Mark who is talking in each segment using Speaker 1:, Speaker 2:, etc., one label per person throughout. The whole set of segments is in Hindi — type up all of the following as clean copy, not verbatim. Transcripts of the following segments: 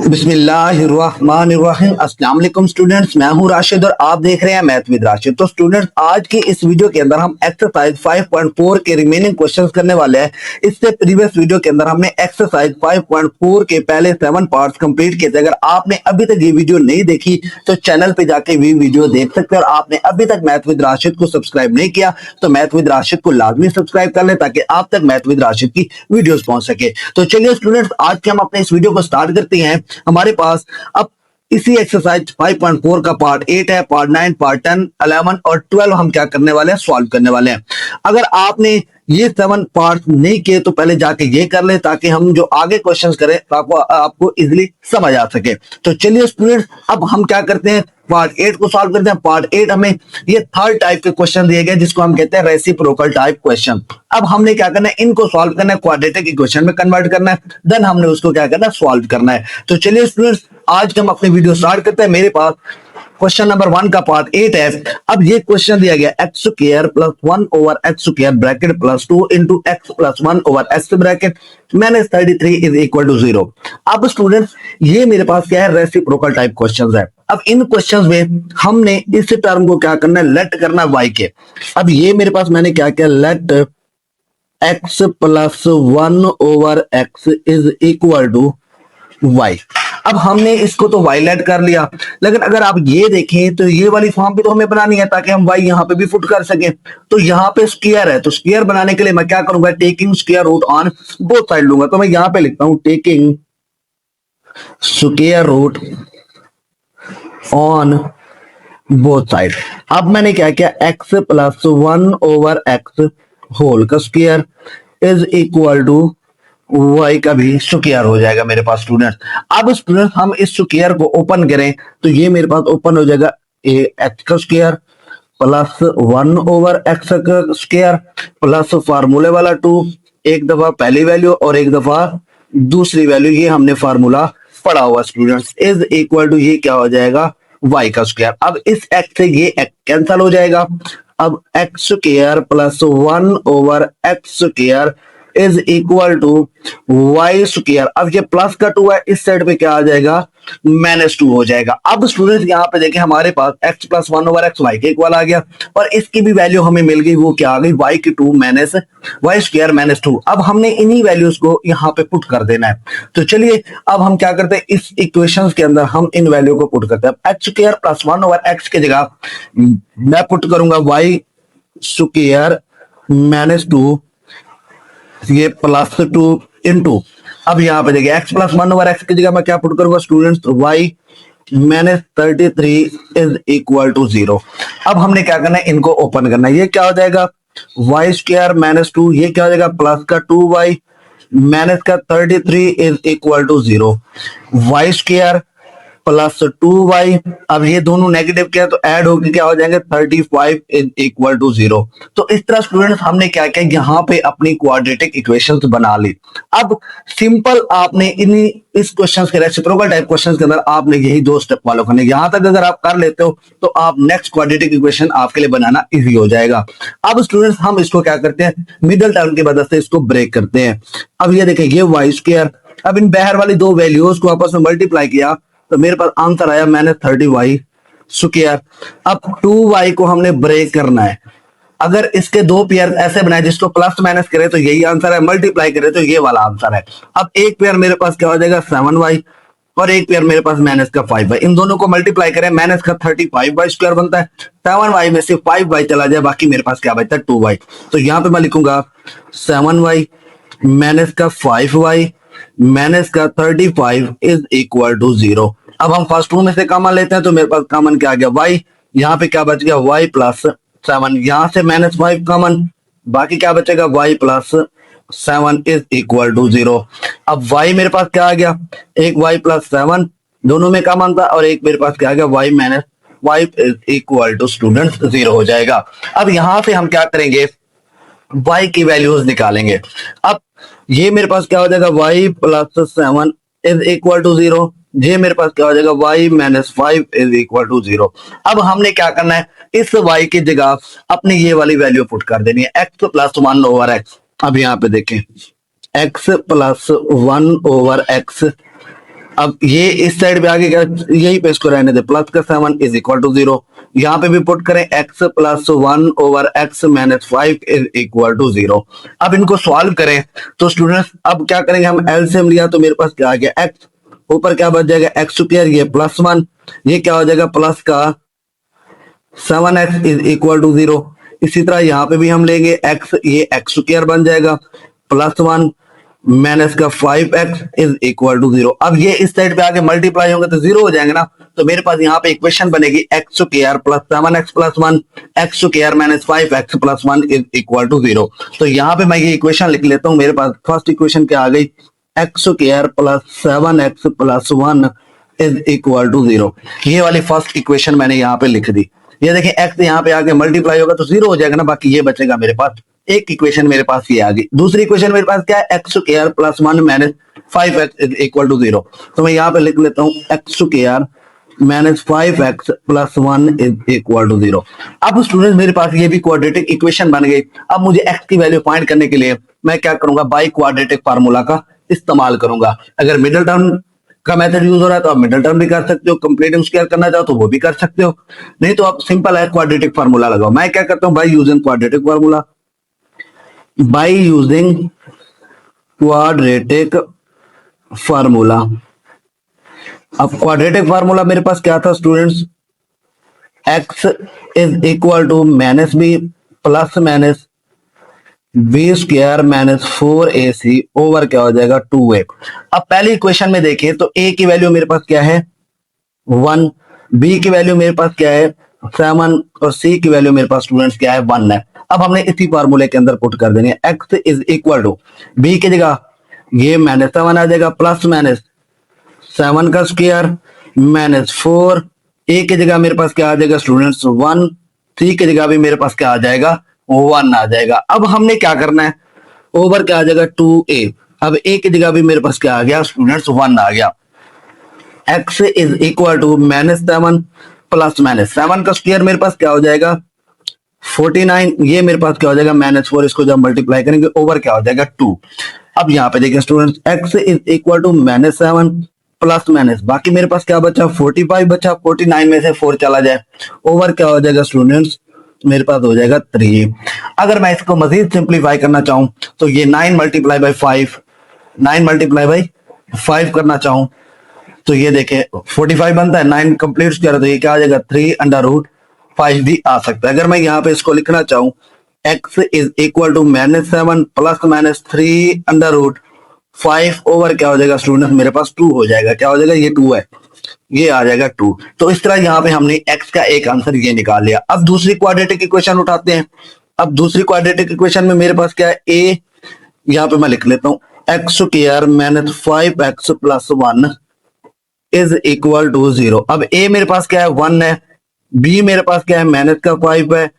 Speaker 1: बिस्मिल्लाहिर्रहमानिर्रहीम। अस्सलाम वालेकुम स्टूडेंट्स, मैं हूं राशिद और आप देख रहे हैं मैथ विद राशिद। तो स्टूडेंट्स, आज की इस वीडियो के अंदर हम एक्सरसाइज 5.4 के रिमेनिंग क्वेश्चंस करने वाले हैं। इससे प्रीवियस वीडियो के अंदर हमने एक्सरसाइज 5.4 के पहले 7 पार्ट्स कंप्लीट किए थे। अगर आपने अभी तक ये वीडियो नहीं देखी तो चैनल पे जाके भी वीडियो देख सकते हैं। और आपने अभी तक मैथ विद राशिद को सब्सक्राइब नहीं किया तो मैथ विद राशिद को लाजमी सब्सक्राइब कर ले ताकि आप तक मैथ विद राशिद की वीडियोस पहुंच सके। तो चलिए स्टूडेंट्स, आज के हम अपने इस वीडियो को स्टार्ट करते हैं। हमारे पास अब इसी एक्सरसाइज 5.4 का पार्ट 8 है, पार्ट 9, पार्ट 10, 11 और 12 हम क्या करने वाले हैं, सॉल्व करने वाले हैं। अगर आपने ये 7 पार्ट नहीं किए तो पहले जाके ये कर ले ताकि हम जो आगे क्वेश्चंस करें आपको इजीली समझ आ सके। तो चलिए स्टूडेंट्स, अब हम क्या करते हैं, पार्ट 8 को सॉल्व करते हैं। पार्ट 8 हमें ये थर्ड टाइप के क्वेश्चन दिए गए जिसको हम कहते हैं रेसिप्रोकल टाइप क्वेश्चन। अब हमने क्या करना है, इनको सॉल्व करना है, क्वाड्रेटिक इक्वेशन में कन्वर्ट करना है, देन हमने उसको क्या करना है, सॉल्व करना है। तो चलिए स्टूडेंट्स, आज हम अपनी वीडियो स्टार्ट करते हैं। मेरे पास क्वेश्चन नंबर 1 का पार्ट 8 है। अब ये क्वेश्चन दिया गया x square plus 1 over x square bracket plus 2 into x plus 1 over x bracket minus 33 is equal to 0। अब स्टूडेंट्स, ये मेरे पास क्या है, रेसिप्रोकल टाइप क्वेश्चंस है। अब इन क्वेश्चंस में हमने इस टर्म को क्या करना है, लेट करना है y के। अब ये मेरे पास मैंने क्या किया, let x plus 1 over x is equal to y। अब हमने इसको तो y लेट कर लिया, लेकिन अगर आप ये देखें तो ये वाली फॉर्म भी तो हमें बनानी है ताकि हम y यहाँ पे भी पुट कर सकें। तो यहाँ पे स्क्वायर है, तो स्क्वायर बनाने के लिए मैं क्या करूंगा, taking square root on both side लूंगा। तो मैं यहाँ पे लिखता हूं taking square root on both side. अब मैंने क्या किया, x plus 1 over x whole का square is equal to y का भी स्क्वायर हो जाएगा मेरे पास स्टूडेंट्स। अब स्टूडेंट्स, हम इस स्क्वायर को ओपन करें तो ये मेरे पास ओपन हो जाएगा x का स्क्वायर प्लस 1 ओवर x का स्क्वायर प्लस फार्मूले वाला 2, एक दफा पहली वैल्यू और एक दफा दूसरी वैल्यू, ये हमने फार्मूला पढ़ा हुआ स्टूडेंट्स, इज इक्वल टू ये क्या हो जाएगा, y का स्क्वायर। अब इस x से ये x कैंसिल हो जाएगा। अब x square plus 1 over x square is equal to y square. अब ये प्लस का 2 है, इस साइड पे क्या आ जाएगा, -2 हो जाएगा। अब स्टूडेंट्स, यहाँ पे देखें हमारे पास x plus 1 over x y के इक्वल आ गया और इसकी भी वैल्यू हमें मिल गई, वो क्या आ गई, y की 2 माइनस y स्क्वायर माइनस 2। अब हमने इन्हीं वैल्यूज को यहाँ पे पुट कर देना है। तो चलिए अब हम क्या करते हैं, इस इक्वेशंस के अंदर हम इन वैल्यू को पुट करते हैं। x square plus 1 over x की जगह मैं पुट करूंगा y स्क्वायर माइनस 2, ये प्लस 2 इंटू, अब यहाँ पे देखिए x प्लस 1 ओवर x की जगह मैं क्या पुट करूंगा students, y minus 33 is equal to 0। अब हमने क्या करना है, इनको ओपन करना है। ये क्या हो जाएगा, y स्क्वायर माइनस 2, ये क्या हो जाएगा, प्लस का 2y माइनस का 33 is equal to 0। y square plus 2y, अब ये दोनों नेगेटिव क्या है तो ऐड होकर क्या हो जाएंगे, 35 इज इक्वल टू 0। तो इस तरह स्टूडेंट्स, हमने क्या किया, यहाँ पे अपनी क्वाड्रेटिक इक्वेशंस बना ली। अब सिंपल आपने इस क्वेश्चंस के रेसिप्रोकल टाइप क्वेश्चंस के अंदर आपने यही 2 स्टेप फॉलो करने। यहां तक अगर आप कर लेते हो तो आप नेक्स्ट क्वाड्रेटिक इक्वेशन आपके लिए बनाना इजी हो जाएगा। अब स्टूडेंट्स, हम इसको क्या करते हैं, मिडिल टर्म की मदद से इसको ब्रेक करते हैं। अब ये देखिए, ये y स्क्वायर, अब इन बाहर वाली 2 वैल्यूज को आपस में मल्टीप्लाई किया तो मेरे पास आंसर आया -30y स्क्वायर। अब 2y को हमने ब्रेक करना है। अगर इसके 2 पेयर ऐसे बनाए जिसको प्लस माइनस करे तो यही आंसर है, मल्टीप्लाई करे तो ये वाला आंसर है। अब एक पेयर मेरे पास क्या हो जाएगा, 7y, और एक पेयर मेरे पास माइनस का 5y। इन दोनों को मल्टीप्लाई करें, माइनस का 35y स्क्वायर बनता है, 7y में से 5y चला जाए, बाकी मेरे पास क्या बचता है, 2y। तो यहाँ पे मैं लिखूंगा 7y माइनस का 5y माइनस का 35 इज इक्वल टू 0। अब हम फर्स्ट टू में से कॉमन लेते हैं तो मेरे पास कॉमन क्या आ गया, y, यहाँ पे क्या बच गया, y प्लस 7, यहां से -5 कॉमन, बाकी क्या बचेगा, y plus 7 is equal to 0। अब y मेरे पास क्या आ गया, एक y प्लस 7 दोनों में कॉमन था और एक मेरे पास क्या आ गया, y minus 5 is equal to students 0 हो जाएगा। अब यहां से हम क्या करेंगे, y की वैल्यूज निकालेंगे। अब ये मेरे पास क्या हो जाएगा, y plus 7 is equal to 0, ये मेरे पास क्या हो जाएगा, y minus 5 is equal to 0। अब हमने क्या करना है, इस y की जगह अपनी ये वाली वैल्यू पुट कर देनी है, x प्लस 1 ओवर x। अब यहाँ पे देखें, x प्लस 1 ओवर x अब ये इस साइड पे आगे क्या, यही पे इसको रहने दे, प्लस का 7 इज इक्वल टू 0। यहाँ पे भी पुट करें x plus 1 over x minus 5 is equal to 0। अब इनको सॉल्व करें तो स्टूडेंट्स अब क्या करेंगे, हम एलसीएम लिया तो मेरे पास क्या आ गया x, ऊपर क्या बच जाएगा x स्क्वायर, ये प्लस 1, ये क्या हो जाएगा प्लस का 7x इज इक्वल टू 0। इसी तरह यहाँ पे भी हम लेंगे x, ये x स्क्वायर बन जाएगा प्लस 1 माइनस का 5x इज इक्वल टू 0। अब ये इस साइड पे आके मल्टीप्लाई होंगे तो 0 हो जाएंगे ना, तो मेरे पास यहाँ पे इक्वेशन बनेगी x square plus 7x plus 1 x square minus 5x plus 1 is equal to 0। तो यहाँ पे मैं ये इक्वेशन लिख लेता हूँ, मेरे पास फर्स्ट इक्वेशन क्या आ गई, x square plus 7x plus 1 is equal to 0। ये वाली फर्स्ट इक्वेशन मैंने यहाँ पे लिख दी। ये देखिए x यहाँ पे आके मल्टीप्लाई होगा तो 0 हो जाएगा ना, बाकी ये बचेगा मेरे पास, एक इक्वेशन मेरे पास ये आ गई। दूसरी इक्वेशन मेरे पास क्या है, x square plus 1 minus 5x is equal to 0। तो मैं यहाँ पे लिख लेता हूँ x square minus 5x plus 1 is equal to 0। अब स्टूडेंट मेरे पास ये भी क्वाड्रेटिक इक्वेशन बन गई। अब मुझे x की वैल्यू फाइंड करने के लिए मैं क्या करूंगा, बाई क्वाड्रेटिक फार्मूला का इस्तेमाल करूंगा। अगर मिडिल टर्म का मेथड यूज हो रहा है तो आप मिडिल टर्म भी कर सकते हो, कंप्लीटिंग स्क्वायर करना चाहो तो वो भी कर सकते हो, नहीं तो आप सिंपल है क्वाड्रेटिक फार्मूला लगाओ। मैं क्या करता हूँ, by using quadratic formula, by using quadratic formula. अब क्वाड्रेटिक फार्मूला मेरे पास क्या था students, x is equal to minus b plus minus b square minus 4ac over क्या हो जाएगा 2a। अब पहली इक्वेशन में देखें तो a की वैल्यू मेरे पास क्या है 1, b की वैल्यू मेरे पास क्या है 7 और c की वैल्यू मेरे पास स्टूडेंट्स क्या है 1 है। अब हमने इसी फार्मूले के अंदर पुट कर देनी है, x is equal to b की जगह ये माइनस 7 आ जाएगा प्लस माइनस 7 का स्क्वायर माइनस 4, a की जगह मेरे पास क्या आ जाएगा स्टूडेंट्स 1, c की जगह भी मेरे पास क्या आ जाएगा 1 आ जाएगा। अब हमने क्या करना है, ओवर क्या आ जाएगा 2a। अब a की जगह भी मेरे पास क्या आ गया स्टूडेंट्स 1 आ गया। x is equal to minus 7 plus minus 7 का स्क्वायर मेरे पास क्या हो जाएगा 49, ये मेरे पास क्या हो जाएगा माइनस 4, इसको जब मल्टीप्लाई करेंगे ओवर क्या हो जाएगा 2। अब यहाँ पे देखिए students x is equal to minus 7 plus minus, बाकी मेरे पास क्या बचा 45 बचा, 49 में से 4 चला जाए ओवर क्या हो जाएगा स्टूडेंट्स मेरे पास हो जाएगा 3। अगर मैं इसको मजीद सिंप्लीफाई करना चाहूं तो ये 9 मल्टीप्लाई बाई 5, 9 मल्टीप्लाई बाई 5 करना चाहूं तो ये देखें 45 बनता है, 9 कंप्लीट स्क्वायर तो ये क्या आ जाएगा 3 अंडर रूट 5 भी आ सकता है। अगर मैं यहाँ पे इसको लिखना चाहूं x is equal to minus 7 plus minus 3 under root 5 over क्या हो जाएगा स्टूडेंट मेरे पास 2 हो जाएगा, क्या हो जाएगा ये 2 है, ये आ जाएगा 2। तो इस तरह यहाँ पे हमने x का एक आंसर ये निकाल लिया। अब दूसरी क्वाड्रेटिक इक्वेशन उठाते हैं। अब दूसरी क्वाड्रेटिक इक्वेशन में मेरे पास क्या है a, यहाँ पे मैं लिख लेता हूँ x square minus 5x plus 1 is equal to 0। अब a मेरे पास क्या है 1 है, b मेरे पास क्या है माइनस का 5 है,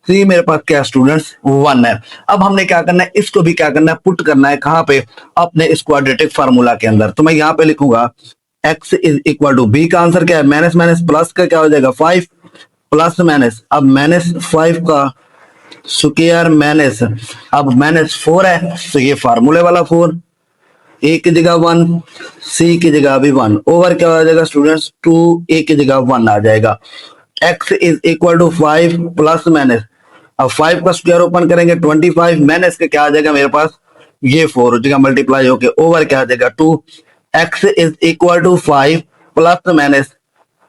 Speaker 1: c मेरे पास क्या है स्टूडेंट्स 1 है। अब हमने क्या करना है, इसको भी क्या करना है पुट करना है कहां पे, अपने इस क्वाड्रेटिक फार्मूला के अंदर। तो मैं यहाँ पे लिखूंगा x is equal to b का आंसर क्या है माइनस माइनस प्लस का क्या हो जाएगा 5 प्लस माइनस, अब माइनस 5 का स्क्वायर माइनस, अब माइनस 4 है तो ये फार्मूले वाला 4, a की जगह 1, c की जगह भी 1 ओवर क्या हो जाएगा स्टूडेंट्स 2, a की जगह 1 आ जाएगा। x is equal to 5 plus minus, अब 5 का स्क्वायर ओपन करेंगे 25 माइनस का क्या आ जाएगा मेरे पास ये 4 हो जाएगा मल्टीप्लाई होके ओवर क्या आ जाएगा 2। x is equal to 5 plus minus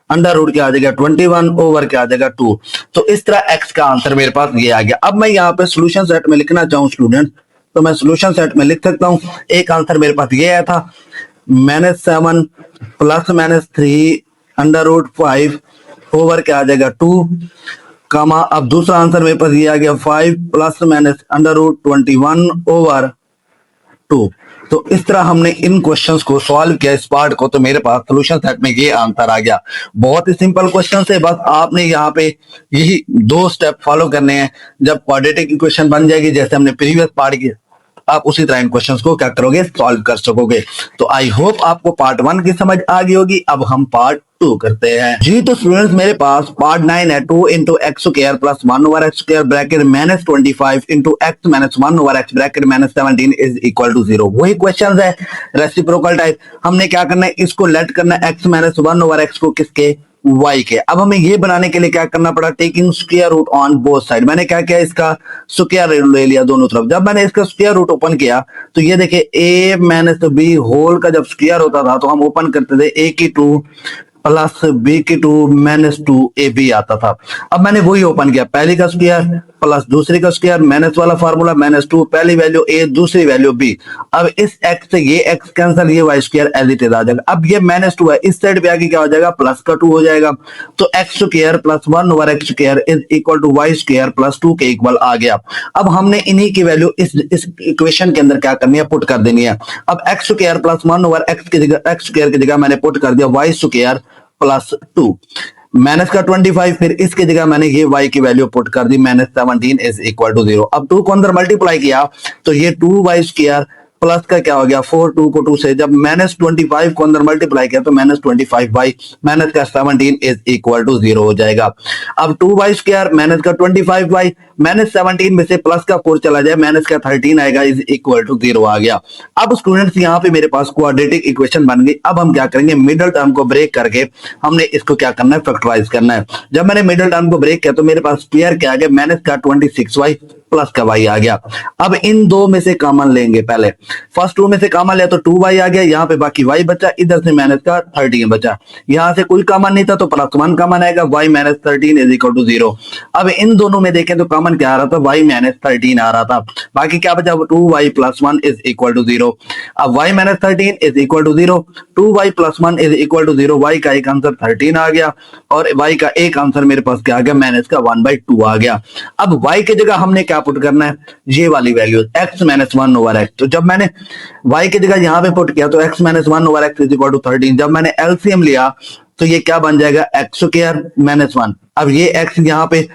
Speaker 1: under root क्या आ जाएगा 21 ओवर क्या आ जाएगा 2। तो इस तरह x का आंसर मेरे पास ये आ गया। अब मैं यहाँ पे सोल्यूशन सेट में लिखना चाहूँ स्टूडेंट तो मैं सोल्यूशन सेट में लिख सकता हूँ, एक आंसर मेरे पास ये आया था minus 7 plus minus 3 under root 5 over क्या आ जाएगा 2 कामा, अब दूसरा आंसर मेरे पास ये आ गया 5 plus minus under root 21 over 2। तो इस तरह हमने इन क्वेश्चंस को सॉल्व किया इस पार्ट को, तो मेरे पास सोल्यूशन सेट में ये आंसर आ गया। बहुत ही सिंपल क्वेश्चन है, बस आपने यहाँ पे यही 2 स्टेप फॉलो करने हैं। जब क्वाड्रेटिक इक्वेशन बन जाएगी जैसे हमने प्रीवियस पार्ट की, आप उसी तरह इन क्वेश्चंस को क्या करोगे सॉल्व कर सकोगे। तो आई होप आपको पार्ट 1 की समझ आ गई होगी। अब हम पार्ट 2 करते हैं जी। तो स्टूडेंट्स मेरे पास पार्ट 9 है 2 into x square plus 1 over x square bracket minus 25 into x minus 1 over x bracket minus 17 is equal to 0। वही क्वेश्चन है रेसिप्रोकल टाइप। हमने क्या करना है, इसको लेट करना है एक्स माइनस 1 ओवर एक्स को किसके, y के। अब हमें ये बनाने के लिए क्या करना पड़ा, taking square root on both side. मैंने क्या किया, इसका स्क्वायर रूट ले लिया दोनों तरफ। जब मैंने इसका स्क्वायर रूट ओपन किया तो ये देखिए a माइनस बी होल का जब स्क्वायर होता था तो हम ओपन करते थे a की 2 प्लस बी की 2 माइनस 2 ए बी आता था। अब मैंने वही ओपन किया, पहली का स्क्वायर प्लस दूसरी का स्क्वायर, माइनस वाला फार्मूला माइनस 2, पहली वैल्यू ए दूसरी वैल्यू बी। अब इस एक्स से ये एक्स कैंसिल, ये y square as it is आ जाएगा। अब ये माइनस 2 है, इस साइड पे आगे क्या हो जाएगा, प्लस का 2 हो जाएगा। तो x square plus 1 over x square is equal to y square plus 2 के इक्वल आ गया। अब हमने इन्हीं की वैल्यू इस इक्वेशन के अंदर क्या करनी है, पुट कर देनी है। अब x square plus 1 over x की जगह, एक्स स्क्वायर की जगह मैंने पुट कर दिया वाई स्क्वायर प्लस 2 माइनस का 25, फिर इसकी जगह मैंने ये y की वैल्यू पुट कर दी माइनस 17 इज इक्वल टू 0। अब 2 को अंदर मल्टीप्लाई किया तो ये 2y स्क्वायर प्लस का क्या हो गया 4, 2 को 2 से, जब माइनस 25 को अंदर मल्टीप्लाई किया तो माइनस 25y माइनस का 17 इज इक्वल टू 0 हो जाएगा। अब 2y स्क्वायर माइनस का 25y माइनस 17 में से प्लस का 4 चला जाए, माइनस का 13 आएगा इज इक्वल टू 0 आ गया। अब स्टूडेंट्स यहाँ पे मेरे पास क्वाड्रेटिक इक्वेशन बन गई। अब हम क्या करेंगे, मिडिल टर्म को ब्रेक करके हमने इसको क्या करना है, फैक्टराइज करना है। जब मैंने मिडिल टर्म को ब्रेक किया तो मेरे पास स्क्वायर क्या आ गया, माइनस का 26y प्लस का y आ गया। अब इन दो में से कॉमन लेंगे, पहले फर्स्ट 2 में से कॉमन लिया तो 2y आ गया, यहाँ पे बाकी y बचा, इधर से माइनस का 13 बचा। यहाँ से कोई कॉमन नहीं था तो प्लस 1 कॉमन आएगा, y minus 13 is equal to 0। अब इन दोनों में देखें तो कॉमन क्या आ रहा था, y माइनस 13 आ रहा था, बाकी क्या बचा 2y plus 1 is equal to 0। अब y minus 13 is equal to 0, 2y plus 1 is equal to 0, y का एक आंसर 13 आ गया और y का एक आंसर मेरे पास क्या आ गया, माइनस का 1/2 आ गया। अब y की जगह हमने क्या पुट करना है, ये वाली value x minus 1 over x. तो जब मैंने y की जगह यहाँ पे पुट किया तो x minus 1 over x is equal to 13। जब मैंने एलसीएम लिया तो ये क्या बन जाएगा, एक्स स्क्वायर माइनस 1। अब ये x यहाँ पे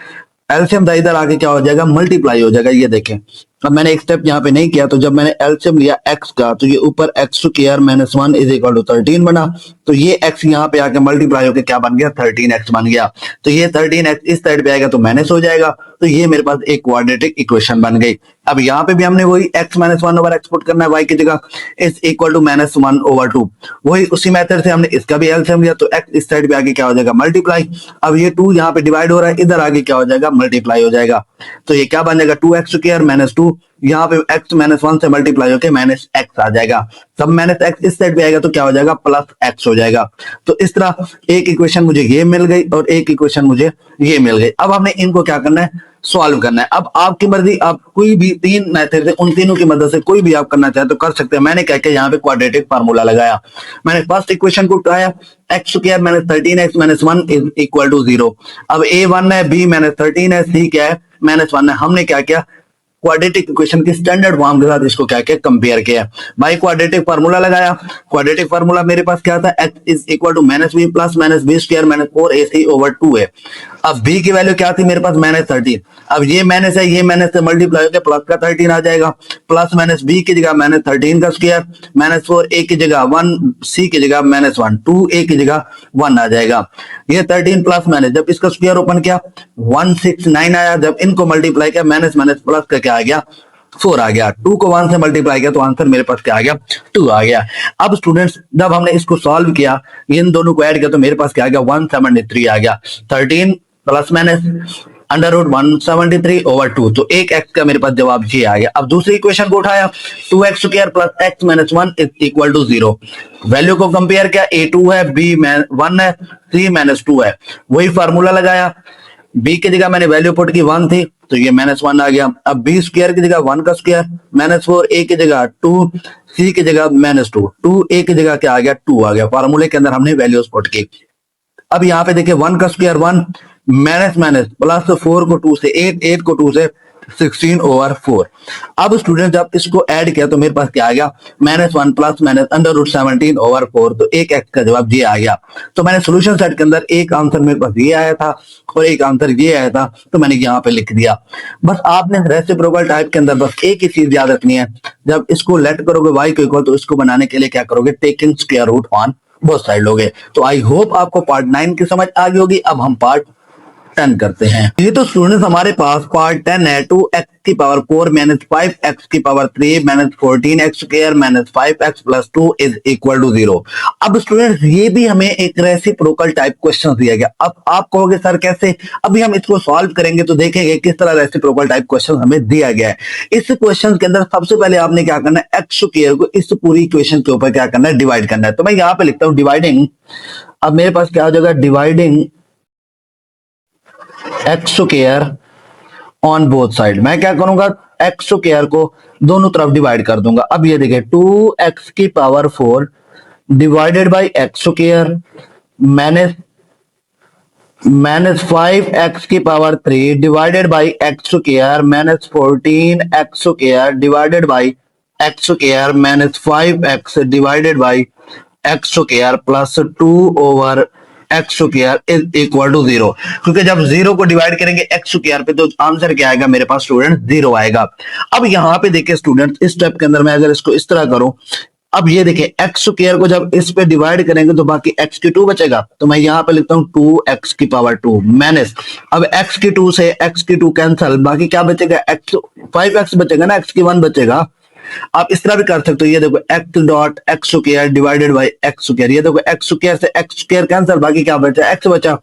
Speaker 1: एलसीएम था, इधर आके क्या हो जाएगा, मल्टीप्लाई हो जाएगा। ये देखें, अब मैंने एक स्टेप यहाँ पे नहीं किया तो जब मैंने एलसीएम लिया x का तो ये ऊपर x square minus 1 is equal to 13 बना, तो ये x यहाँ पे आके मल्टीप्लाई होकर क्या बन गया, 13x बन गया। तो ये 13x इस साइड पे आएगा तो माइनस हो जाएगा, तो ये मेरे पास एक क्वाड्रेटिक इक्वेशन बन गई। अब यहाँ पे भी हमने वही x minus 1 over x put करना है, y की जगह is equal to minus 1 over 2। वही उसी मेथड से हमने इसका भी एलसीएम लिया तो x इस साइड पे आगे क्या हो जाएगा, मल्टीप्लाई। अब ये 2 यहाँ पे डिवाइड हो रहा है, इधर आगे क्या हो जाएगा, मल्टीप्लाई हो जाएगा। तो ये क्या बन जाएगा, 2x स्क्वायर माइनस 2, यहाँ पे x माइनस 1 से मल्टीप्लाई होकर माइनस x आ जाएगा। सब माइनस x इस साइड पे आएगा तो क्या हो जाएगा, प्लस x हो जाएगा। तो इस तरह एक इक्वेशन मुझे ये मिल गई और एक इक्वेशन मुझे ये मिल गई। अब हमने इनको क्या करना है, सॉल्व करना है। अब आपकी मर्जी, आप कोई भी 3 मेथड से, उन तीनों की मदद से कोई भी आप करना चाहे तो कर सकते हैं। मैंने क्या किया, यहाँ पे क्वाड्रेटिक फार्मूला लगाया। मैंने फर्स्ट इक्वेशन को उठाया, x square minus 13x minus 1 is equal to 0। अब a 1 है, b माइनस 13 है, c क्या है, माइनस 1 है। हमने क्या किया, क्वाड्रेटिक इक्वेशन की स्टैंडर्ड फॉर्म के साथ इसको क्या किया, कंपेयर किया। भाई क्वाड्रेटिक फार्मूला लगाया, क्वाड्रेटिक फार्मूला मेरे पास क्या था, x is equal to minus b plus minus b square minus 4ac over 2 है। अब b की वैल्यू क्या थी मेरे पास, माइनस 13। अब ये माइनस है, ये माइनस से मल्टीप्लाई होकर प्लस का 13 आ जाएगा, प्लस माइनस b की जगह माइनस 13 का स्क्वायर माइनस 4a की जगह 1, c की जगह माइनस 1, 2a की जगह 1 आ जाएगा। ये 13 प्लस माइनस, जब इसका स्क्वायर ओपन किया 169 आया, जब इनको मल्टीप्लाई किया माइनस माइनस प्लस का क्या आ गया, 4 आ गया। 2 को 1 से मल्टीप्लाई किया तो आंसर मेरे पास क्या आ गया, 2 आ गया। अब स्टूडेंट्स जब हमने इसको सॉल्व किया, इन दोनों को ऐड किया तो मेरे पास क्या आ गया, 173 आ गया। 13 plus minus under root 173 over 2, तो एक x का मेरे पास जवाब ये आ गया। अब दूसरी इक्वेशन को उठाया, 2x square plus x minus 1 is equal to 0। Value को कंपेयर किया, a 2 है, b 1 है, c माइनस 2 है। वही फार्मूला लगाया, b की जगह मैंने वैल्यू पुट की 1 थी तो ये माइनस 1 आ गया। अब b स्क्वायर की जगह 1 का स्क्वायर माइनस 4, a की जगह 2, c की जगह माइनस 2, 2a की जगह क्या आ गया, 2 आ गया। फार्मूले के अंदर हमने वैल्यूज पुट की। अब यहाँ पे देखिए 1 का स्क्वायर 1 माइनस माइनस प्लस 4 को 2 से 8, 8 को 2 से 16 ओवर 4। अब स्टूडेंट जब इसको ऐड किया तो मेरे पास क्या आ गया, minus 1 plus minus under root 17 over 4, तो एक x का जवाब ये आ गया। तो मैंने सोल्यूशन सेट के अंदर एक आंसर मेरे पास ये आया था और एक आंसर ये आया था, तो मैंने यहाँ पे लिख दिया। बस आपने रेसिप्रोकल टाइप के अंदर बस एक ही चीज याद रखनी है, जब इसको लेट करोगे y को इक्वल तो इसको बनाने के लिए क्या करोगे, taking square root on both side लोगे। तो आई होप आपको पार्ट 9 की समझ आ गई होगी। अब हम पार्ट 10 करते हैं। ये तो स्टूडेंट्स हमारे पास पार्ट 10 है। 2x की पावर 4 माइनस 5x की power 3 minus 14x square minus 5x plus 2 is equal to 0। अब स्टूडेंट्स ये भी हमें एक रेसिप्रोकल टाइप क्वेश्चन दिया गया। अब आप कहोगे सर कैसे? अभी हम इसको सॉल्व करेंगे तो देखेंगे किस तरह रेसिप्रोकल टाइप क्वेश्चन हमें दिया गया है। इस क्वेश्चन के अंदर सबसे पहले आपने क्या करना है, एक्स स्क्वायर को इस पूरी इक्वेशन के ऊपर क्या करना है, डिवाइड करना है। तो मैं यहां पे लिखता हूं डिवाइडिंग। अब मेरे पास क्या हो जाएगा, dividing x square on both side. मैं क्या करूंगा, एक्स स्क्वायर को दोनों तरफ डिवाइड कर दूंगा। अब ये देखिए 2x की power 4 divided by x square minus minus 5x की power 3 divided by x square minus 14x square divided by x square minus 5x divided by x square plus 2 over x square is equal to 0। क्योंकि जब 0 को डिवाइड करेंगे एक्स स्क्वायर पे तो आंसर क्या आएगा मेरे पास स्टूडेंट, 0 आएगा। अब यहाँ पे देखिए स्टूडेंट, इस स्टेप के अंदर मैं अगर इसको इस तरह करूं, अब ये देखिए एक्स स्क्वायर को जब इस पे डिवाइड करेंगे तो बाकी एक्स की 2 बचेगा। तो मैं यहां पे लिखता हूं 2x की पावर 2 माइनस, अब एक्स की 2 से एक्स की 2 कैंसल, बाकी क्या बचेगा, एक्स 5x बचेगा ना, एक्स की 1 बचेगा। आप इस तरह भी कर सकते हो, ये देखो x dot x square divided by x square, ये देखो एक्स स्क्वायर से एक्स स्क्वायर कैंसिल, बाकी क्या बचा, एक्स बचा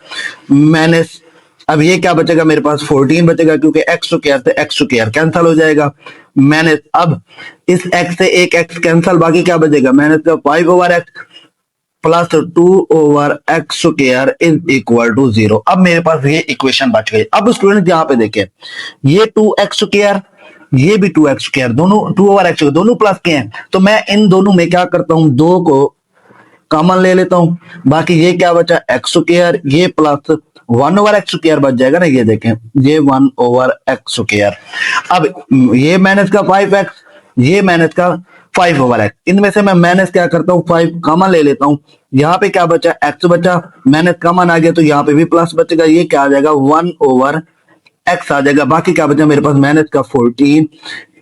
Speaker 1: माइनस, अब ये क्या बचेगा मेरे पास 14 बचेगा क्योंकि एक्स स्क्वायर से एक्स स्क्वायर कैंसिल हो जाएगा माइनस, अब इस एक्स से एक एक्स कैंसिल, बाकी क्या बचेगा माइनस का 5 over x plus 2 over x square is equal to 0। अब मेरे पास ये इक्वेशन बच गई। अब स्टूडेंट यहाँ पे देखें, ये 2x स्क्वायर, ये भी 2x स्क्वायर, दोनों 2 ओवर एक्स दोनों प्लस के हैं। तो मैं इन दोनों में क्या करता हूं, 2 को कॉमन ले लेता हूं, बाकी ये क्या बचा एक्स स्क्वायर, ये प्लस 1 ओवर एक्स स्क्वायर बच जाएगा ना, ये देखें ये 1 ओवर एक्स स्क्वायर। अब ये माइनस का 5x, ये माइनस का 5 ओवर एक्स, इनमें से मैं माइनस क्या करता हूँ 5 कॉमन ले लेता हूँ। यहाँ पे क्या बचा, एक्स बचा, माइनस कॉमन आ गया तो यहाँ पे भी प्लस बचेगा, ये क्या आ जाएगा 1 ओवर एक्स आ जाएगा, बाकी क्या बचा मेरे पास माइनस का 14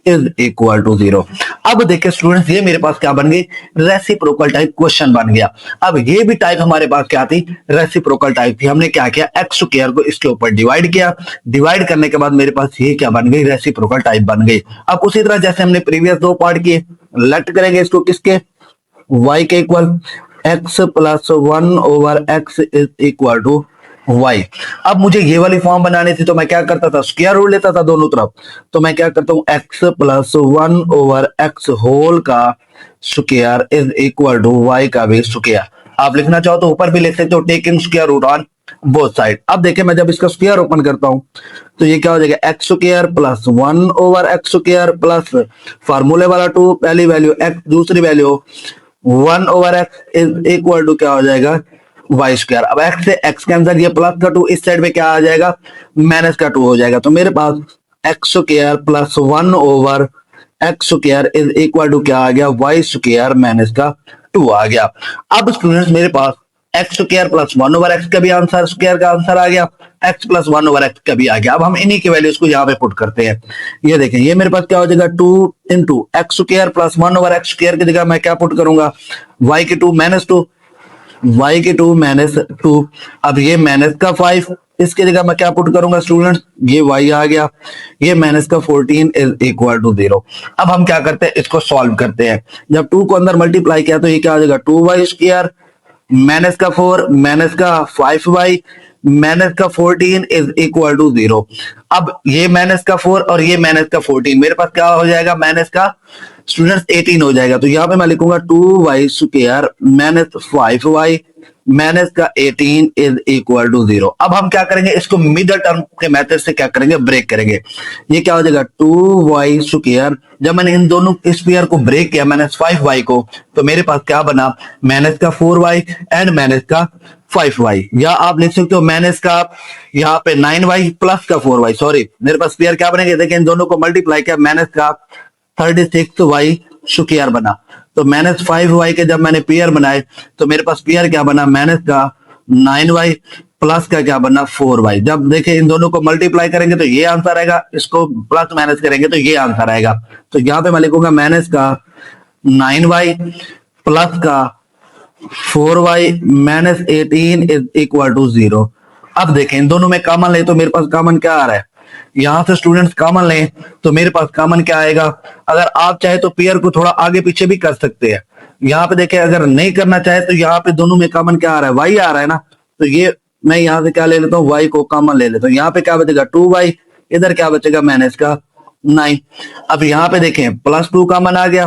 Speaker 1: इज इक्वल टू 0। अब देखिए स्टूडेंट्स, ये मेरे पास क्या बन गई, रेसिप्रोकल टाइप क्वेश्चन बन गया। अब ये भी टाइप हमारे पास क्या थी, रेसिप्रोकल टाइप थी। हमने क्या किया, एक्स स्क्वायर को इसके ऊपर डिवाइड किया, डिवाइड करने के बाद मेरे पास ये क्या बन गई, रेसिप्रोकल टाइप बन गई। अब उसी तरह जैसे हमने प्रीवियस 2 पार्ट किए, लेट करेंगे इसको किसके, y के equal, x plus 1 over x is equal to y। अब मुझे ये वाली फॉर्म बनानी थी तो मैं क्या करता था, स्क्वायर रूट लेता था दोनों तरफ। तो मैं क्या करता हूं, x plus 1 over x whole का square is equal to y का भी स्क्वायर। आप लिखना चाहो तो ऊपर भी लिख सकते हो, taking square root on both side. अब देखिए मैं जब इसका स्क्वायर ओपन करता हूं तो ये क्या हो जाएगा, x square plus 1 over x square plus फार्मूले वाला 2, पहली वैल्यू x, दूसरी value 1 over x is equal to क्या हो जाएगा, वाई स्क्वायर। अब एक्स से एक्स कैंसिल, ये प्लस का 2 इस साइड में क्या आ जाएगा, माइनस का 2 हो जाएगा। तो मेरे पास x square plus 1 over x square is equal to क्या आ गया, वाई स्क्वायर माइनस का 2 आ गया। अब स्टूडेंट्स मेरे पास x square plus 1 over x का भी आंसर, स्क्वायर का आंसर आ गया, एक्स प्लस 1 ओवर एक्स का भी आ गया। अब हम इन्हीं की वैल्यूज को यहाँ पे पुट करते हैं। ये देखें, ये मेरे पास क्या हो जाएगा, 2 into x square plus 1 over x square की जगह मैं क्या पुट करूंगा, वाई के 2 माइनस 2, y के 2 माइनस 2, अब ये माइनस का 5, इसकी जगह मैं क्या पुट करूंगा स्टूडेंट, ये y आ गया, ये माइनस का 14 इज इक्वल टू 0। अब हम क्या करते हैं, इसको सॉल्व करते हैं। जब 2 को अंदर मल्टीप्लाई किया तो ये क्या आ जाएगा, 2y स्क्वायर माइनस का 4 माइनस का 5y माइनस का 14 इज इक्वल टू 0। अब ये माइनस का 4 और ये माइनस का 14, मेरे पास क्या हो जाएगा, माइनस का स्टूडेंट्स 18 हो जाएगा। तो यहां पे मैं लिखूंगा 2y square minus 5y minus का 18 इज इक्वल टू 0। अब हम क्या करेंगे, इसको मिडल टर्म के मेथड से क्या करेंगे, ब्रेक करेंगे। ये क्या हो जाएगा, 2y स्क्वायर, जब मैंने इन दोनों स्क्वायर को ब्रेक किया माइनस 5y को, तो मेरे पास क्या बना, माइनस का 4y एंड माइनस का 5y, या आप लिख सकते हो माइनस का यहाँ पे 9y प्लस का 4y, सॉरी मेरे पास स्क्वायर क्या बनेगा, देखिए इन दोनों को मल्टीप्लाई किया, माइनस का 36y स्क्वायर बना। तो माइनस 5y के जब मैंने पेयर बनाए तो मेरे पास पेयर क्या बना, माइनस का 9y प्लस का क्या बना 4y। जब देखें इन दोनों को मल्टीप्लाई करेंगे तो ये आंसर आएगा, इसको प्लस माइनस करेंगे तो ये आंसर आएगा। तो यहां पे मैं लिखूंगा माइनस का 9y प्लस का 4y minus 18 is equal to 0। अब देखें इन दोनों में कॉमन ले तो मेरे पास कॉमन क्या आ रहा है, यहां से स्टूडेंट्स कॉमन लें तो मेरे पास कॉमन क्या आएगा। अगर आप चाहे तो पेयर को थोड़ा आगे पीछे भी कर सकते हैं। यहाँ पे देखें अगर नहीं करना चाहे तो यहाँ पे दोनों में कॉमन क्या आ रहा है, वाई आ रहा है ना, तो ये मैं यहाँ से क्या ले लेता हूँ, वाई को कॉमन ले लेता हूँ। यहाँ पे क्या बचेगा 2y, इधर क्या बचेगा माइनस का 9। अब यहाँ पे देखें प्लस 2 कॉमन आ गया,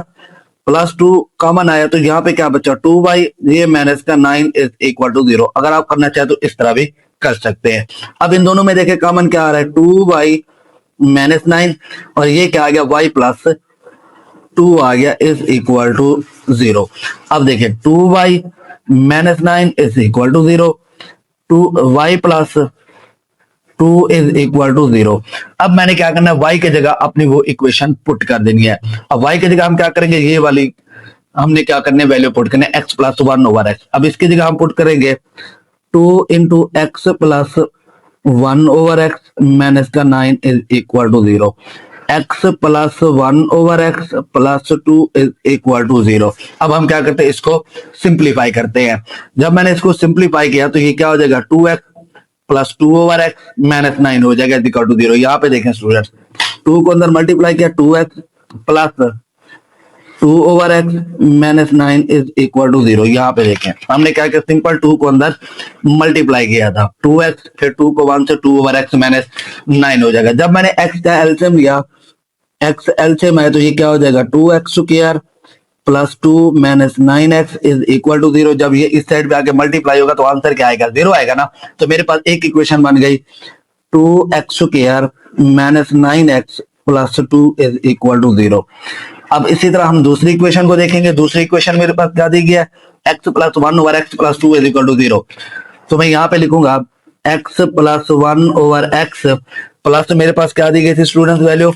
Speaker 1: प्लस 2 कॉमन आया तो यहाँ पे क्या बचा 2y, ये माइनस का 9 इज इक्वल टू 0। अगर आप करना चाहे तो इस तरह भी कर सकते हैं। अब इन दोनों में देखें कॉमन क्या आ रहा है 2y माइनस 9 और ये क्या आ गया y प्लस 2 आ गया इज इक्वल टू 0। अब देखिए 2y minus 9 is equal to 0, 2y plus 2 is equal to 0। अब मैंने क्या करना है, y की जगह अपनी वो इक्वेशन पुट कर देनी है। अब y की जगह हम क्या करेंगे, ये वाली हमने क्या करने वैल्यू पुट करने x प्लस 1 ओवर x। अब इसकी जगह हम पुट करेंगे 2 into x plus 1 over x minus का 9 is equal to 0। x plus 1 over x plus 2 is equal to 0। अब हम क्या करते हैं, इसको सिंप्लीफाई करते हैं। जब मैंने इसको सिंप्लीफाई किया तो ये क्या हो जाएगा 2x plus 2 over x minus 9 हो जाएगा इक्वल टू 0। यहाँ पे देखें स्टूडेंट्स 2 को अंदर मल्टीप्लाई किया 2x plus 2 over x minus 9 is equal to 0। यहाँ पे देखें हमने क्या किया, सिंपल 2 को अंदर मल्टीप्लाई किया था 2x, फिर 2 को 1 से 2 ओवर एक्स माइनस 9 हो जाएगा। जब मैंने x का एलसीएम लिया, x एलसीएम है तो ये क्या हो जाएगा 2x square plus 2 minus 9x is equal to 0। जब ये इस साइड पे आके मल्टीप्लाई होगा तो आंसर क्या आएगा 0 आएगा ना। तो मेरे पास एक इक्वेशन बन गई 2x square minus 9x plus 2 is equal to 0। अब इसी तरह हम दूसरी इक्वेशन को देखेंगे। दूसरी इक्वेशन मेरे पास क्या दी गई है, x plus 1 over x plus 2 is equal to 0। तो मैं यहाँ पे लिखूंगा x plus 1 over x plus मेरे पास क्या दी गई थी स्टूडेंट्स वैल्यू,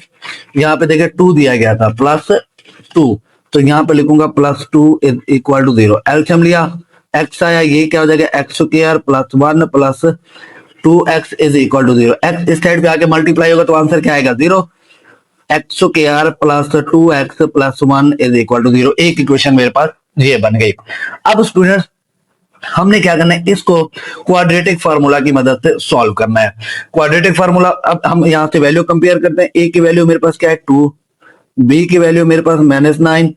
Speaker 1: यहाँ पे देखिए 2 दिया गया था प्लस 2, तो यहाँ पे लिखूंगा plus 2 is equal to 0। LCM लिया x आया, ये क्या हो जाएगा x square plus 1 plus 2x is equal to 0। x इस साइड पे आके मल्टीप्लाई होगा तो आंसर क्या आएगा 0। x square plus 2x plus 1 is equal to 0। एक इक्वेशन मेरे पास ये बन गई। अब स्टूडेंट्स हमने क्या करना है, इसको क्वाड्रेटिक फार्मूला की मदद से सॉल्व करना है। क्वाड्रेटिक फार्मूला, अब हम यहां से वैल्यू कंपेयर करते हैं। a की वैल्यू मेरे पास क्या है 2, b की वैल्यू मेरे पास माइनस 9,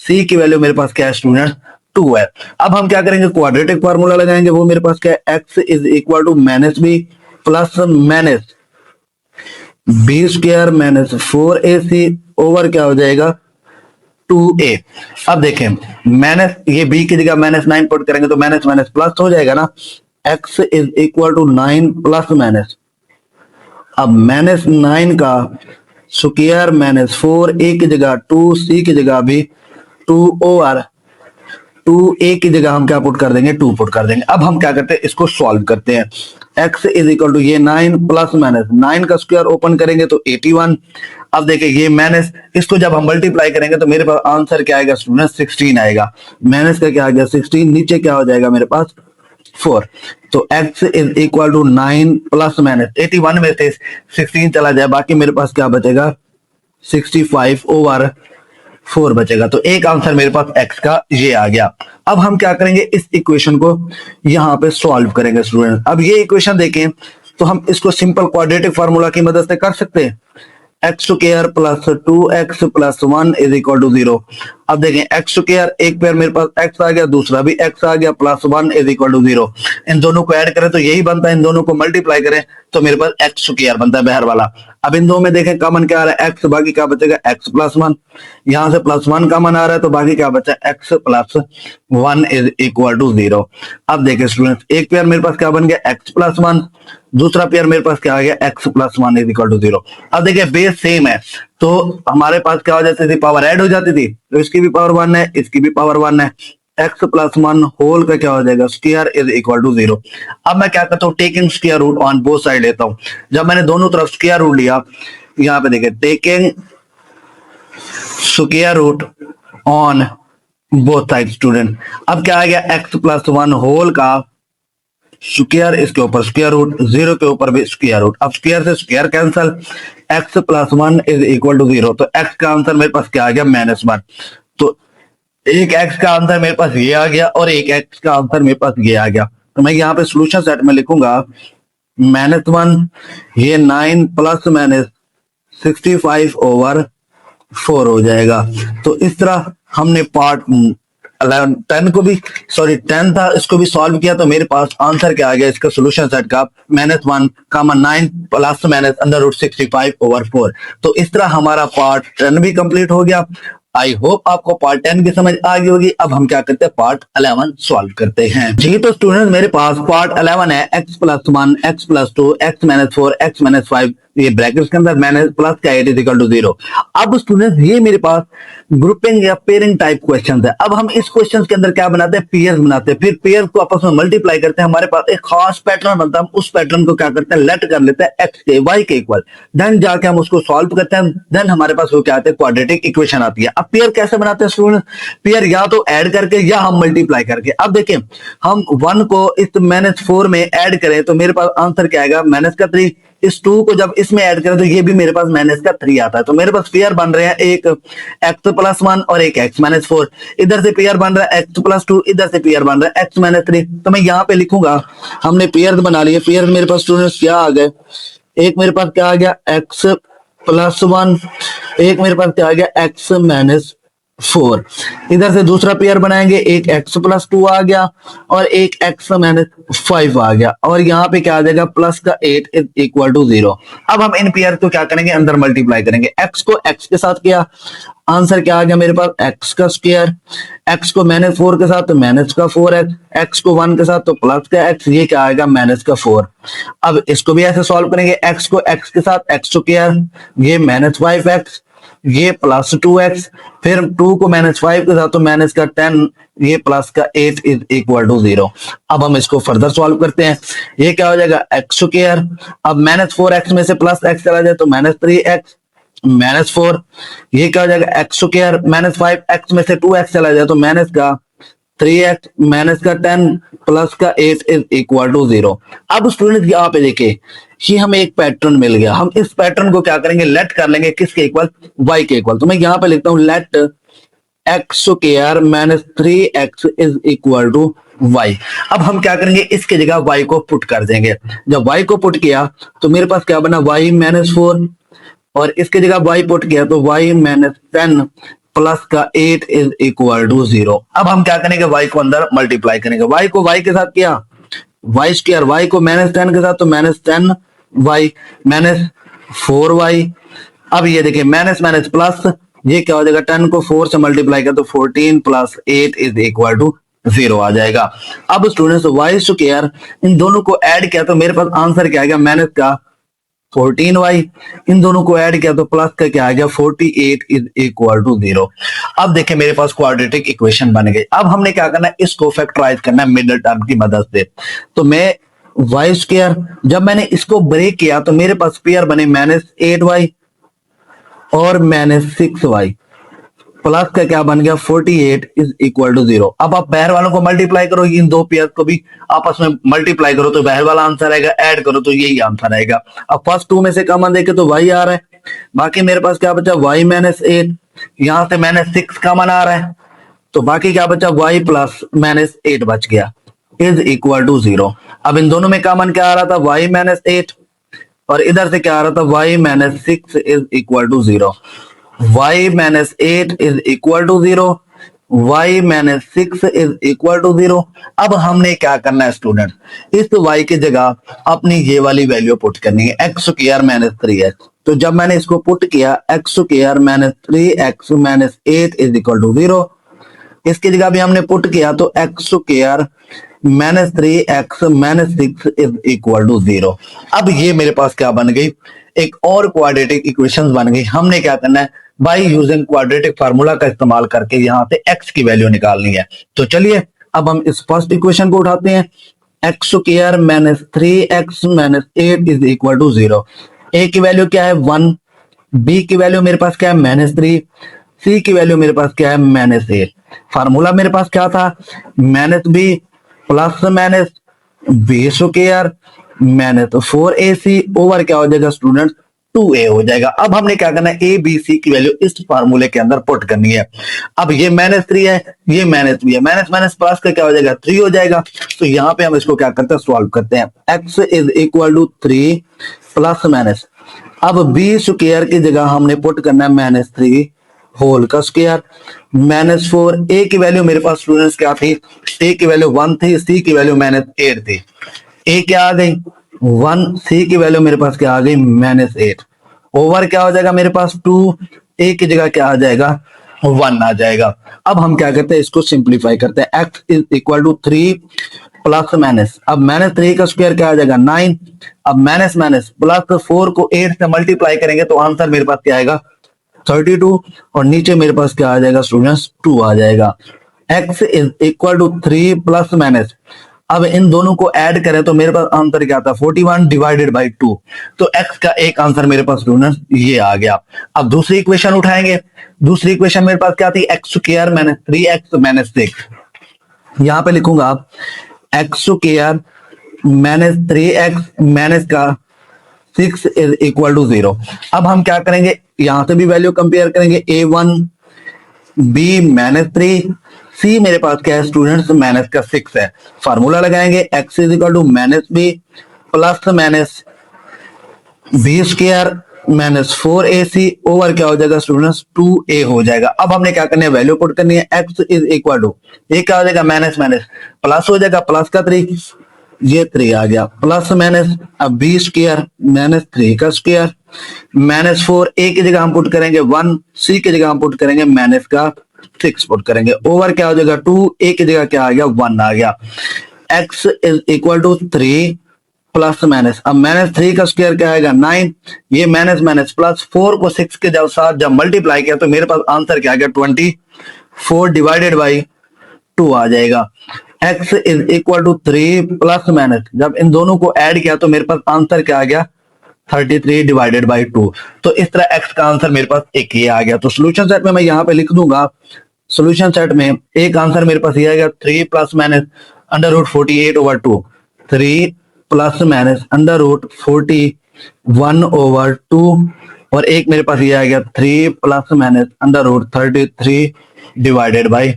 Speaker 1: c की वैल्यू मेरे पास क्या है स्टूडेंट 2 है। अब हम क्या करेंगे, क्वाड्रेटिक फार्मूला लगाएंगे। वो मेरे पास क्या है x is equal to minus b plus minus b square minus 4ac over क्या हो जाएगा 2a। अब देखें माइनस, ये b की जगह माइनस 9 पुट करेंगे तो माइनस माइनस प्लस हो जाएगा ना, x is equal to 9 plus minus. अब माइनस 9 का स्क्वायर माइनस 4, a की जगह 2, c की जगह भी 2 ओवर 2a की जगह हम क्या पुट कर देंगे 2 पुट कर देंगे। अब हम क्या करते हैं, इसको सॉल्व करते हैं। x इज इक्वल टू ये 9 प्लस माइनस 9 का स्क्वायर ओपन करेंगे तो 81। अब देखिए ये माइनस, इसको जब हम मल्टीप्लाई करेंगे तो मेरे पास आंसर क्या आएगा स्टूडेंट 16 आएगा। माइनस का क्या आ गया 16, नीचे क्या हो जाएगा मेरे पास 4। तो x is equal to 9 plus minus 81 में से 16 चला जाए, बाकी मेरे पास क्या बचेगा 65 ओवर 4 बचेगा। तो एक आंसर मेरे पास x का ये आ गया। अब हम क्या करेंगे, इस इक्वेशन को यहां पे सॉल्व करेंगे स्टूडेंट। अब ये इक्वेशन देखें तो हम इसको सिंपल क्वाड्रेटिक फार्मूला की मदद से कर सकते हैं। X square plus 2x plus 1 is equal to 0। अब देखें एक्स स्क्वायर, एक पेयर मेरे पास x आ गया, दूसरा भी x आ गया, प्लस 1 इज इक्वल टू 0। इन दोनों को ऐड करें तो यही बनता है, इन दोनों को मल्टीप्लाई करें तो मेरे पास एक्स स्क्वायर बनता है बाहर वाला। अब इन दो में देखें कॉमन क्या आ रहा है x, बाकी क्या बचेगा x प्लस 1। यहां से प्लस 1 कॉमन आ रहा है तो बाकी क्या बचा x plus 1 is equal to 0। अब देखें स्टूडेंट्स, एक पेयर मेरे पास क्या बन गया x प्लस 1, दूसरा पेयर मेरे पास क्या आ गया x plus 1 is equal to 0। अब देखिए बेस सेम है तो हमारे पास क्या हो जाती थी, पावर ऐड हो जाती थी। तो इसकी भी पावर 1 है, इसकी भी पावर 1 है। x प्लस 1 होल का क्या हो जाएगा स्क्वायर इज इक्वल टू 0। अब मैं क्या करता हूँ, taking square root on both side लेता हूँ। जब मैंने दोनों तरफ स्क्वायर रूट लिया, यहाँ पे देखिए taking square root on both side student. अब क्या आ गया x प्लस 1 होल का स्क्वायर, इसके ऊपर स्क्वायर रूट, 0 के ऊपर भी स्क्वायर रूट। अब स्क्वायर से square cancel, x plus 1 is equal to 0। तो x का आंसर मेरे पास क्या आ गया -1। तो एक एक्स का आंसर मेरे पास ये आ गया और एक एक्स का आंसर मेरे पास ये आ गया। तो मैं यहाँ पे सोल्यूशन सेट में लिखूंगा -1, ये 9 प्लस -65/4 हो जाएगा। तो इस तरह हमने पार्ट 11 10 को भी, सॉरी 10 था, इसको भी सॉल्व किया। तो मेरे पास आंसर क्या आ गया इसका सोल्यूशन सेट का, -1, 9 प्लस -√65/4। तो इस तरह हमारा पार्ट 10 भी कंप्लीट हो गया। आई होप आपको पार्ट 10 की समझ आ गई होगी। अब हम क्या करते हैं, पार्ट 11 सॉल्व करते हैं जी। तो स्टूडेंट्स मेरे पास पार्ट 11 है, x+1, x+2, x-4, x-5, ये ब्रैकेट्स के अंदर मैंने प्लस का 8 = 0। अब स्टूडेंट्स ये मेरे पास ग्रुपिंग या पेयरिंग टाइप क्वेश्चंस है। अब हम इस क्वेश्चंस के अंदर क्या बनाते हैं, पेयर्स बनाते हैं, फिर पेयर्स को आपस में मल्टीप्लाई करते हैं। हमारे पास एक खास पैटर्न बनता है, हम उस पैटर्न को क्या करते हैं, लेट कर लेते हैं x के y के इक्वल, देन जाके हम उसको सॉल्व करते हैं, देन हमारे पास वो क्या आते हैं, क्वाड्रेटिक इक्वेशन आती है। अब पेयर कैसे बनाते हैं स्टूडेंट, पेयर या तो ऐड करके या हम मल्टीप्लाई करके। अब देखिए हम 1 को इस -4 में ऐड करें तो मेरे पास आंसर क्या आएगा, -3। इस 2 को जब इसमें ऐड करें तो ये भी मेरे पास -3 आता है। तो मेरे पास पेयर बन रहे हैं, एक x+1 और एक x-4। इधर से पेयर बन रहा है x+2, इधर से पेयर बन रहा है x-3। तो मैं यहाँ पे लिखूंगा, हमने पेयर बना लिए। पेयर मेरे पास स्टूडेंट्स क्या आ गए, एक मेरे पास क्या आ गया x+1, एक मेरे पास क्या आ गया x-4। इधर से दूसरा पेयर बनाएंगे, एक x+2 आ गया और एक x-5 आ गया, और यहाँ पे क्या आ जाएगा, प्लस का 8 = 0। अब हम इन पेयर को क्या करेंगे, अंदर मल्टीप्लाई करेंगे। x को x के साथ किया, आंसर क्या आ गया मेरे पास, x का स्क्वायर। x को -4 के साथ तो -4x, x को 1 के साथ तो प्लस का x, ये क्या आएगा, -4। अब इसको भी ऐसे सॉल्व करेंगे, x को x के साथ x स्क्वायर, ये -5x, ये +2x, फिर 2 को -5 के साथ तो -10, ये प्लस का 8 = 0। अब हम इसको फर्दर सॉल्व करते हैं, ये क्या हो जाएगा, x स्क्वायर। अब -4x में से प्लस x चला जाए तो -3x, -4, ये क्या हो जाएगा, x स्क्वायर। -5x में से 2x चला जाए तो -3x, -10 प्लस का 8 = 0। अब स्टूडेंट यहाँ पे देखिए, ये हमें एक पैटर्न मिल गया। हम इस पैटर्न को क्या करेंगे, लेट कर लेंगे किसके इक्वल, y के इक्वल। तो मैं यहाँ पे लिखता हूँ late x square -3x = y। अब हम क्या करेंगे, इसके जगह y को पुट कर देंगे। जब y को पुट किया तो मेरे पास क्या बना, y -4, और इसके जगह y पुट किया तो y -10 प्लस का 8 = 0। अब हम क्या करेंगे, y को अंदर मल्टीप्लाई करेंगे। y को y के साथ किया, y स्क्वायर, y को -10 के साथ तो -10y, -4y। अब ये देखिए माइनस माइनस प्लस, ये क्या हो जाएगा, 10 को 4 से मल्टीप्लाई कर तो 14 + 8 = 0 आ जाएगा। अब स्टूडेंट्स y स्क्वायर, इन दोनों को ऐड किया तो मेरे पास आंसर क्या आएगा, माइनस का 14y, इन दोनों को ऐड किया तो प्लस का क्या आ गया, 48 = 0। अब देखिए मेरे पास क्वाड्रेटिक इक्वेशन बन गई। अब हमने क्या करना है, इसको फैक्टराइज करना है मिडिल टर्म की मदद से। तो मैं y स्क्वायर, जब मैंने इसको ब्रेक किया तो मेरे पास पेयर बने -8y और -6y, प्लस का क्या बन गया, 48 = 0। अब आप बाहर वालों को मल्टीप्लाई करो, इन दो पेयर को भी आपस में मल्टीप्लाई करो तो बाहर वाला आंसर आएगा, ऐड करो तो यही आंसर आएगा। अब फर्स्ट 2 में से कॉमन देखे तो y आ रहा है, बाकी मेरे पास क्या बचा, y -8, यहां से -6 कॉमन आ रहा है तो बाकी क्या बचा, y + -8 बच गया = 0। अब इन दोनों में कॉमन क्या आ रहा था, y -8, और इधर से क्या आ रहा था, y -6 = 0। y -8 = 0, y -6 = 0। अब हमने क्या करना है स्टूडेंट, इस y की जगह अपनी ये वाली वैल्यू पुट करनी है, x स्क्वायर -3x। तो जब मैंने इसको पुट किया, x स्क्वायर -3x -8 = 0, इसकी जगह भी हमने पुट किया तो x स्क्वायर -3x -6 = 0। अब ये मेरे पास क्या बन गई, एक और क्वाड्रेटिक इक्वेशन बन गई। हमने क्या करना है, बाय यूजिंग क्वाड्रेटिक फार्मूला का इस्तेमाल करके यहाँ पे x की वैल्यू निकालनी है। तो चलिए अब हम इस फर्स्ट इक्वेशन को उठाते हैं, x स्क्वायर -3x -8 = 0। a की वैल्यू क्या है, 1, b की वैल्यू मेरे पास क्या है, -3, c की वैल्यू मेरे पास क्या है, -8। फार्मूला मेरे पास क्या था, -b plus -b square -4ac over क्या हो जाएगा स्टूडेंट, 2a हो जाएगा। अब हमने क्या करना है, ए बी सी की वैल्यू इस फार्मूले के अंदर पुट करनी है। अब ये -3 है, ये -3 है, माइनस माइनस प्लस का क्या हो जाएगा, 3 हो जाएगा। तो यहाँ पे हम इसको क्या करते हैं, सॉल्व करते हैं। x is equal to 3 plus minus, अब बी स्क्वायर की जगह हमने पुट करना है -3 होल का स्क्वायर, -4। ए की वैल्यू मेरे पास स्टूडेंट्स क्या थी, ए की वैल्यू 1 थी, सी की वैल्यू -8 थी। ए क्या आ गई 1, सी की वैल्यू मेरे पास क्या आ गई -8, ओवर क्या हो जाएगा मेरे पास 2, ए की जगह क्या आ जाएगा 1 आ जाएगा। अब हम क्या करते हैं, इसको सिंप्लीफाई करते हैं। x is equal to 3 plus minus, अब -3 का स्क्वायर क्या आ जाएगा 9, अब माइनस माइनस प्लस 4 को 8 से मल्टीप्लाई करेंगे तो आंसर मेरे पास क्या आएगा 32, और नीचे मेरे पास क्या आ जाएगा स्टूडेंट्स 2 आ जाएगा। x is equal to 3 plus minus, अब इन दोनों को ऐड करें तो मेरे पास आंसर क्या आता है 41 डिवाइडेड बाई 2, तो x का एक आंसर मेरे पास स्टूडेंट्स ये आ गया। अब दूसरी इक्वेशन उठाएंगे, दूसरी इक्वेशन मेरे पास क्या थी, x square minus 3x minus 6, यहां पे लिखूंगा आप x square minus 3x minus का 6 इज इक्वल टू 0। अब हम क्या करेंगे, यहां से भी वैल्यू कंपेयर करेंगे, a1 b -3, सी मेरे पास क्या है स्टूडेंट्स माइनस का 6 है, फार्मूला लगाएंगे x is equal to -b plus minus b square minus 4ac over क्या हो जाएगा स्टूडेंट्स 2a हो जाएगा। अब हमने क्या करना है, वैल्यू पुट करनी है, x इज इक्वल टू ये क्या हो जाएगा माइनस माइनस प्लस हो जाएगा, प्लस का 3, ये 3 आ गया, प्लस माइनस अब बी स्क्वायर माइनस 3 का स्क्वायर माइनस 4, ए की जगह हम पुट करेंगे 1, सी की जगह हम पुट करेंगे माइनस का 6 पुट करेंगे, ओवर क्या हो जाएगा 2, ए की जगह क्या आ गया 1 आ गया। x is equal to 3 plus minus, अब -3 का स्क्वायर क्या आएगा 9, ये माइनस माइनस प्लस 4 को 6 के साथ जब मल्टीप्लाई किया तो मेरे पास आंसर क्या आ गया 24 डिवाइडेड बाई 2 आ जाएगा। x is equal to 3 plus minus, जब इन दोनों को ऐड किया तो मेरे पास आंसर क्या आ गया 33 डिवाइडेड बाई 2, तो इस तरह x का आंसर मेरे पास एक ये आ गया। तो सोल्यूशन सेट में मैं यहाँ पे लिख दूंगा, सोल्यूशन सेट में एक आंसर मेरे पास ये आ गया 3 plus minus √48 over 2, 3 plus minus √41 over 2, और एक मेरे पास ये आ गया 3 प्लस माइनस √33 डिवाइडेड बाई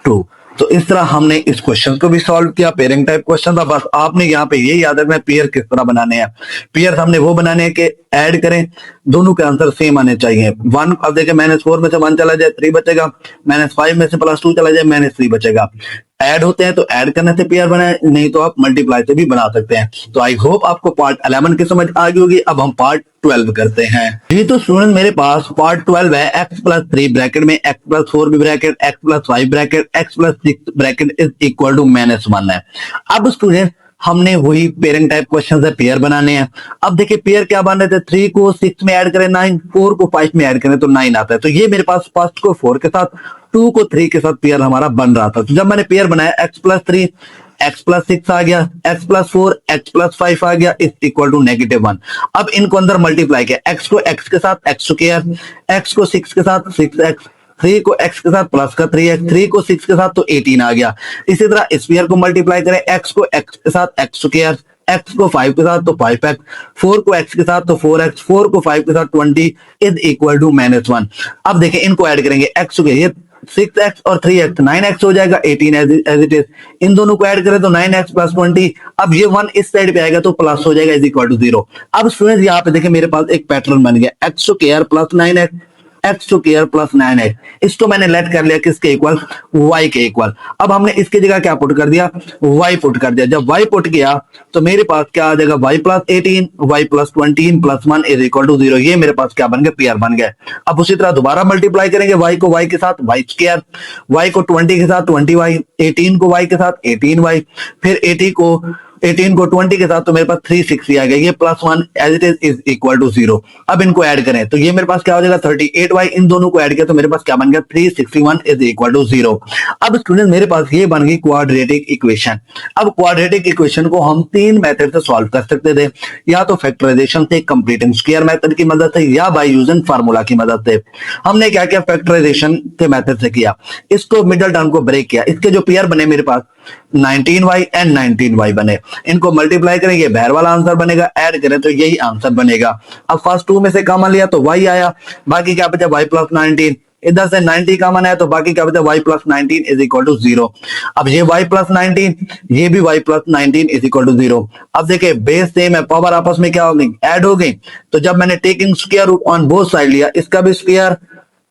Speaker 1: 2। तो इस तरह हमने इस क्वेश्चन को भी सॉल्व किया, पेयरिंग टाइप क्वेश्चन था। बस आपने यहाँ पे ये याद रखना है पेयर किस तरह बनाने हैं। पेयर हमने वो बनाने हैं कि ऐड करें, दोनों के आंसर सेम आने चाहिए। 1 अब देखिए -4 में से 1 चला जाए 3 बचेगा, -5 में से +2 चला जाए -3 बचेगा। ऐड होते हैं तो ऐड करने से पेयर बनाए, नहीं तो आप मल्टीप्लाई से भी बना सकते हैं। तो आई होप आपको पार्ट 11 की समझ आ गई होगी। अब हम पार्ट 12 करते हैं जी। तो स्टूडेंट मेरे पास पार्ट 12 है, x+3 ब्रैकेट में x+4 भी bracket, x+5 bracket, x+6 bracket is equal to -1 है। अब स्टूडेंट हमने वही पेयरिंग टाइप क्वेश्चन से पेयर बनाने हैं। अब देखिए पेयर क्या बन रहे थे, 3 को 6 में ऐड करें 9, 4 को 5 में ऐड करें तो 9 आता है। तो ये मेरे पास फर्स्ट को 4 के साथ, 2 को 3 के साथ पेयर हमारा बन रहा था। तो जब मैंने पेयर बनाया x+3 x+6 आ गया, x+4 x+5 आ गया इज इक्वल टू -1। अब इनको अंदर मल्टीप्लाई किया, x को x के साथ x स्क्वायर, x को 6 के साथ 6x, 3 को x के साथ प्लस का 3x, 3 को 6 के साथ तो 18 आ गया। इसी तरह स्क्वायर को मल्टीप्लाई करें, x को x के साथ x स्क्वायर, x को 5 के साथ तो 5x, 4 को x के साथ तो 4x, 4 को 5 के साथ 20 इज इक्वल टू -1। अब देखिए इनको ऐड करेंगे, x को ये 6x और 3x 9x हो जाएगा, 18 एज इट इज। इन दोनों को ऐड करें तो 9x प्लस 20, अब ये 1 इस साइड पे आएगा तो प्लस हो जाएगा इज इक्वल टू 0। अब स्टूडेंट यहाँ पे देखिए मेरे पास एक पैटर्न बन गया, x square plus 9x, x square plus 9x, इसको मैंने लेट कर लिया किसके इक्वल, y के इक्वल। अब हमने इसकी जगह क्या पुट कर दिया, y पुट कर दिया। जब y पुट किया तो मेरे पास क्या आ जाएगा y plus 18, y plus 20 plus 1 is equal to 0। ये मेरे पास क्या बन गया, पेयर बन गया। अब उसी तरह दोबारा मल्टीप्लाई करेंगे, y को y के साथ y स्क्वायर, y को 20 के साथ 20y, 18 को y के साथ 18y, फिर 18 को 20 के साथ तो मेरे पास 360 आ गया, ये +1 as it is equal to 0। अब इनको ऐड करें तो ये मेरे पास क्या हो जाएगा 38y, इन दोनों को ऐड किया तो मेरे पास क्या बन गया 361 इज इक्वल टू 0। अब स्टूडेंट मेरे पास ये बन गई क्वाड्रेटिक इक्वेशन। अब क्वाड्रेटिक इक्वेशन को हम 3 मेथड से सॉल्व कर सकते थे, या तो फैक्टराइजेशन से, कंप्लीटिंग स्क्वायर मेथड की मदद से, या बाय यूजिंग फार्मूला की मदद से। हमने क्या किया, फैक्टराइजेशन के मेथड से किया, इसको मिडिल टर्म को ब्रेक किया, इसके जो पेयर बने मेरे पास 19y एंड 19y बने। इनको मल्टीप्लाई करेंगे, बाहर वाला आंसर बनेगा, ऐड करें तो यही आंसर बनेगा। अब फर्स्ट 2 में से कॉमन लिया तो y आया, बाकी क्या बचा y प्लस 19, इधर से 90 कॉमन आया तो बाकी क्या बचा y plus 19 is equal to 0। अब ये y प्लस 19, ये भी y plus 19 is equal to 0। अब देखिए बेस सेम है, पावर आपस में क्या हो गई, ऐड हो गई। तो जब मैंने taking square root on both side लिया, इसका भी स्क्वायर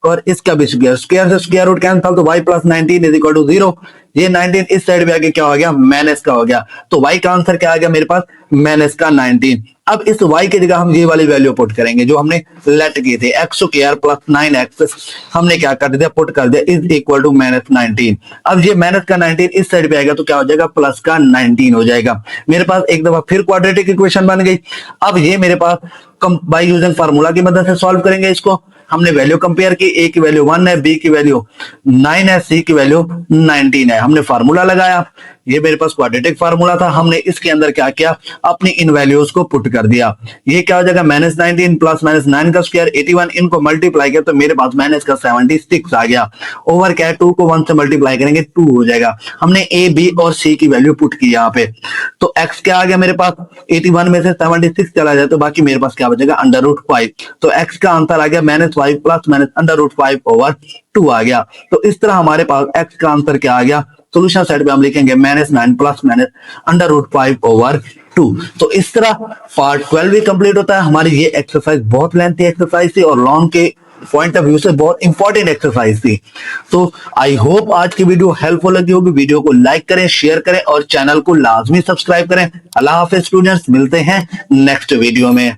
Speaker 1: और इसका भी स्क्वायर, स्क्वायर से स्क्वायर रूट कैंसिल तो y plus 19 is equal to 0। ये 19 इस साइड में आके क्या हो गया, माइनस का हो गया। तो y का आंसर क्या आ गया मेरे पास, माइनस का 19। अब इस y की जगह हम ये वाली वैल्यू पुट करेंगे जो हमने लेट की थी, एक्स स्क्वायर प्लस 9x हमने क्या कर दिया, पुट कर दिया इज इक्वल टू माइनस 19। अब ये माइनस का 19 इस साइड पे आएगा तो क्या हो जाएगा, प्लस का 19 हो जाएगा। मेरे पास एक दफा फिर क्वाड्रेटिक इक्वेशन बन गई। अब ये मेरे पास बाय यूजिंग फार्मूला की मदद से सॉल्व करेंगे इसको। हमने वैल्यू कंपेयर की, ए की वैल्यू 1 है, बी की वैल्यू 9 है, सी की वैल्यू 19 है। हमने फार्मूला लगाया, ये मेरे पास क्वाड्रेटिक फार्मूला था, हमने इसके अंदर क्या किया, अपनी इन वैल्यूज को पुट कर दिया। ये क्या हो जाएगा, माइनस 19 प्लस माइनस 9 का स्क्वायर 81, इनको मल्टीप्लाई किया तो मेरे पास माइनस का 76 आ गया। ओवर क्या है, 2 को 1 से मल्टीप्लाई करेंगे 2 हो जाएगा। हमने ए बी और सी की वैल्यू पुट की यहाँ पे। तो एक्स क्या आ गया मेरे पास, 81 में से 76 चला जाए तो बाकी मेरे पास क्या बचेगा, अंडर रूट 5। तो एक्स का आंसर आ गया -5 plus minus under root 5 over 2 आ गया। तो इस तरह हमारे पास एक्स का आंसर क्या आ गया, सोल्यूशन साइड पे हम लिखेंगे -9 plus minus under root 5 over 2। तो इस तरह पार्ट 12 भी कंप्लीट होता है। हमारी ये एक्सरसाइज बहुत लेंथी एक्सरसाइज थी और लॉन्ग के पॉइंट ऑफ व्यू से बहुत इंपॉर्टेंट एक्सरसाइज थी। तो आई होप आज की वीडियो हेल्पफुल लगी होगी। वीडियो को लाइक करें, शेयर करें और चैनल को लाजमी सब्सक्राइब करें। अल्लाह हाफिज स्टूडेंट्स, मिलते हैं नेक्स्ट वीडियो में।